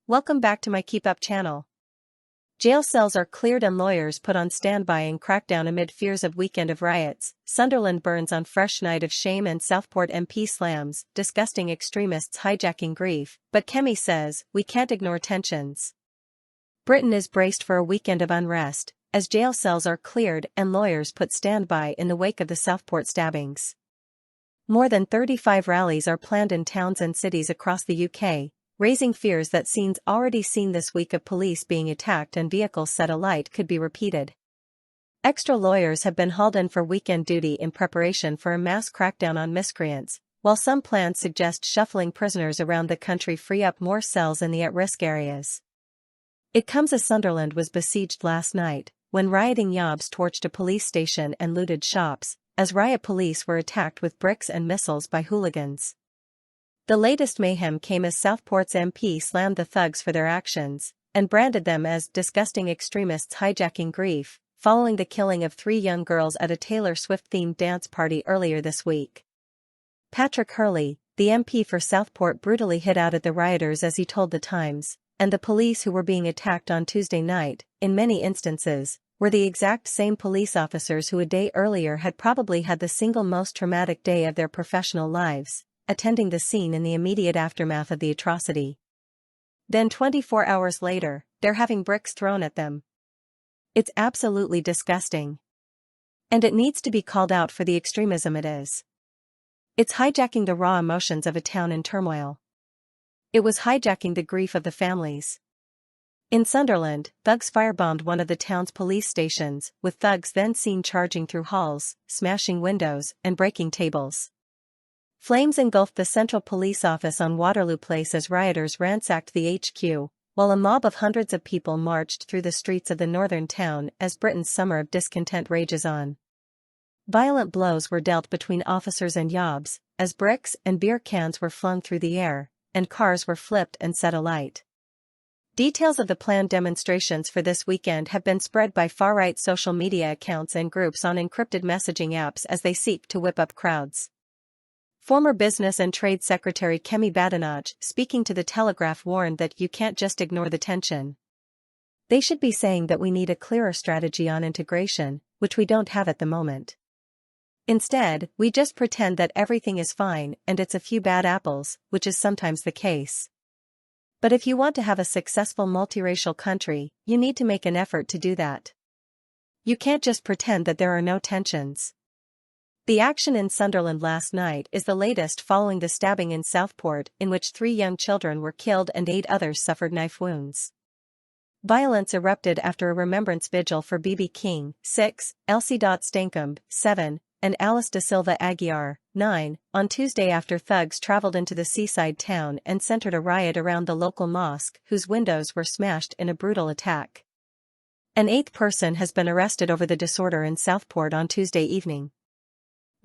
Welcome back to my KEEPUP channel. Jail cells are cleared and lawyers put on standby in crackdown amid fears of weekend of riots. Sunderland burns on fresh night of shame and Southport MP slams disgusting extremists hijacking grief, but Kemi says, we can't ignore tensions. Britain is braced for a weekend of unrest, as jail cells are cleared and lawyers put standby in the wake of the Southport stabbings. More than 35 rallies are planned in towns and cities across the UK, raising fears that scenes already seen this week of police being attacked and vehicles set alight could be repeated. Extra lawyers have been hauled in for weekend duty in preparation for a mass crackdown on miscreants, while some plans suggest shuffling prisoners around the country free up more cells in the at-risk areas. It comes as Sunderland was besieged last night, when rioting yobs torched a police station and looted shops, as riot police were attacked with bricks and missiles by hooligans. The latest mayhem came as Southport's MP slammed the thugs for their actions, and branded them as disgusting extremists hijacking grief, following the killing of 3 young girls at a Taylor Swift-themed dance party earlier this week. Patrick Hurley, the MP for Southport, brutally hit out at the rioters as he told The Times, and the police who were being attacked on Tuesday night, in many instances, were the exact same police officers who a day earlier had probably had the single most traumatic day of their professional lives, attending the scene in the immediate aftermath of the atrocity. Then 24 hours later, they're having bricks thrown at them. It's absolutely disgusting. And it needs to be called out for the extremism it is. It's hijacking the raw emotions of a town in turmoil. It was hijacking the grief of the families. In Sunderland, thugs firebombed one of the town's police stations, with thugs then seen charging through halls, smashing windows, and breaking tables. Flames engulfed the Central Police Office on Waterloo Place as rioters ransacked the HQ, while a mob of hundreds of people marched through the streets of the northern town as Britain's summer of discontent rages on. Violent blows were dealt between officers and yobs, as bricks and beer cans were flung through the air, and cars were flipped and set alight. Details of the planned demonstrations for this weekend have been spread by far-right social media accounts and groups on encrypted messaging apps as they seek to whip up crowds. Former Business and Trade Secretary Kemi, speaking to The Telegraph, warned that you can't just ignore the tension. They should be saying that we need a clearer strategy on integration, which we don't have at the moment. Instead, we just pretend that everything is fine and it's a few bad apples, which is sometimes the case. But if you want to have a successful multiracial country, you need to make an effort to do that. You can't just pretend that there are no tensions. The action in Sunderland last night is the latest following the stabbing in Southport, in which 3 young children were killed and 8 others suffered knife wounds. Violence erupted after a remembrance vigil for B.B. King, 6, Elsie Stankham, 7, and Alice da Silva Aguiar, 9, on Tuesday after thugs traveled into the seaside town and centered a riot around the local mosque, whose windows were smashed in a brutal attack. An 8th person has been arrested over the disorder in Southport on Tuesday evening.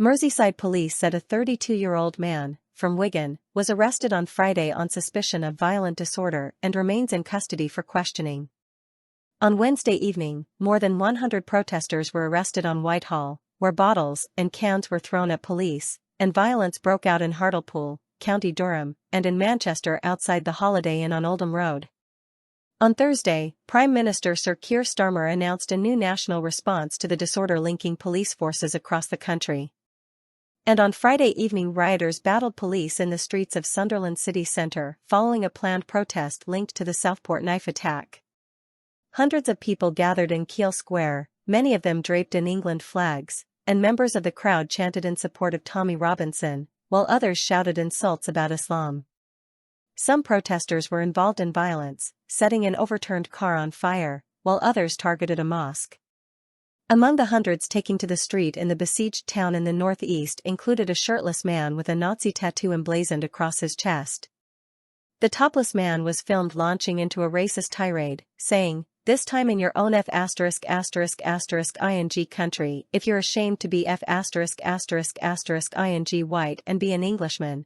Merseyside police said a 32-year-old man, from Wigan, was arrested on Friday on suspicion of violent disorder and remains in custody for questioning. On Wednesday evening, more than 100 protesters were arrested on Whitehall, where bottles and cans were thrown at police, and violence broke out in Hartlepool, County Durham, and in Manchester outside the Holiday Inn on Oldham Road. On Thursday, Prime Minister Sir Keir Starmer announced a new national response to the disorder linking police forces across the country. And on Friday evening, rioters battled police in the streets of Sunderland city centre following a planned protest linked to the Southport knife attack. Hundreds of people gathered in Keele Square, many of them draped in England flags, and members of the crowd chanted in support of Tommy Robinson, while others shouted insults about Islam. Some protesters were involved in violence, setting an overturned car on fire, while others targeted a mosque. Among the hundreds taking to the street in the besieged town in the northeast included a shirtless man with a Nazi tattoo emblazoned across his chest. The topless man was filmed launching into a racist tirade, saying, "This time in your own ing country, if you're ashamed to be ing white and be an Englishman,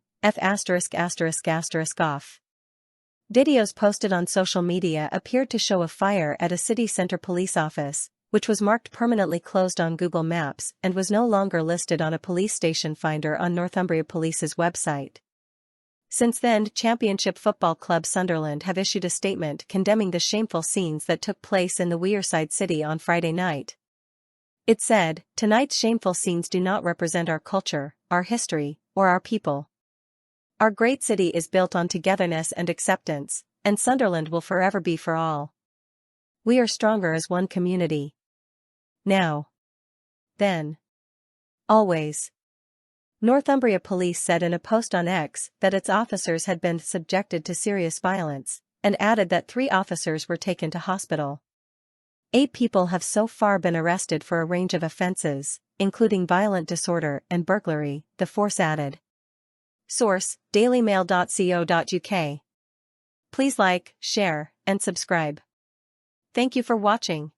off." Videos posted on social media appeared to show a fire at a city centre police office, which was marked permanently closed on Google Maps and was no longer listed on a police station finder on Northumbria Police's website. Since then, Championship Football Club Sunderland have issued a statement condemning the shameful scenes that took place in the Wearside city on Friday night. It said, "Tonight's shameful scenes do not represent our culture, our history, or our people. Our great city is built on togetherness and acceptance, and Sunderland will forever be for all. We are stronger as one community. Now. Then. Always." Northumbria Police said in a post on X that its officers had been subjected to serious violence, and added that 3 officers were taken to hospital. 8 people have so far been arrested for a range of offences, including violent disorder and burglary, the force added. Source: dailymail.co.uk. Please like, share, and subscribe. Thank you for watching.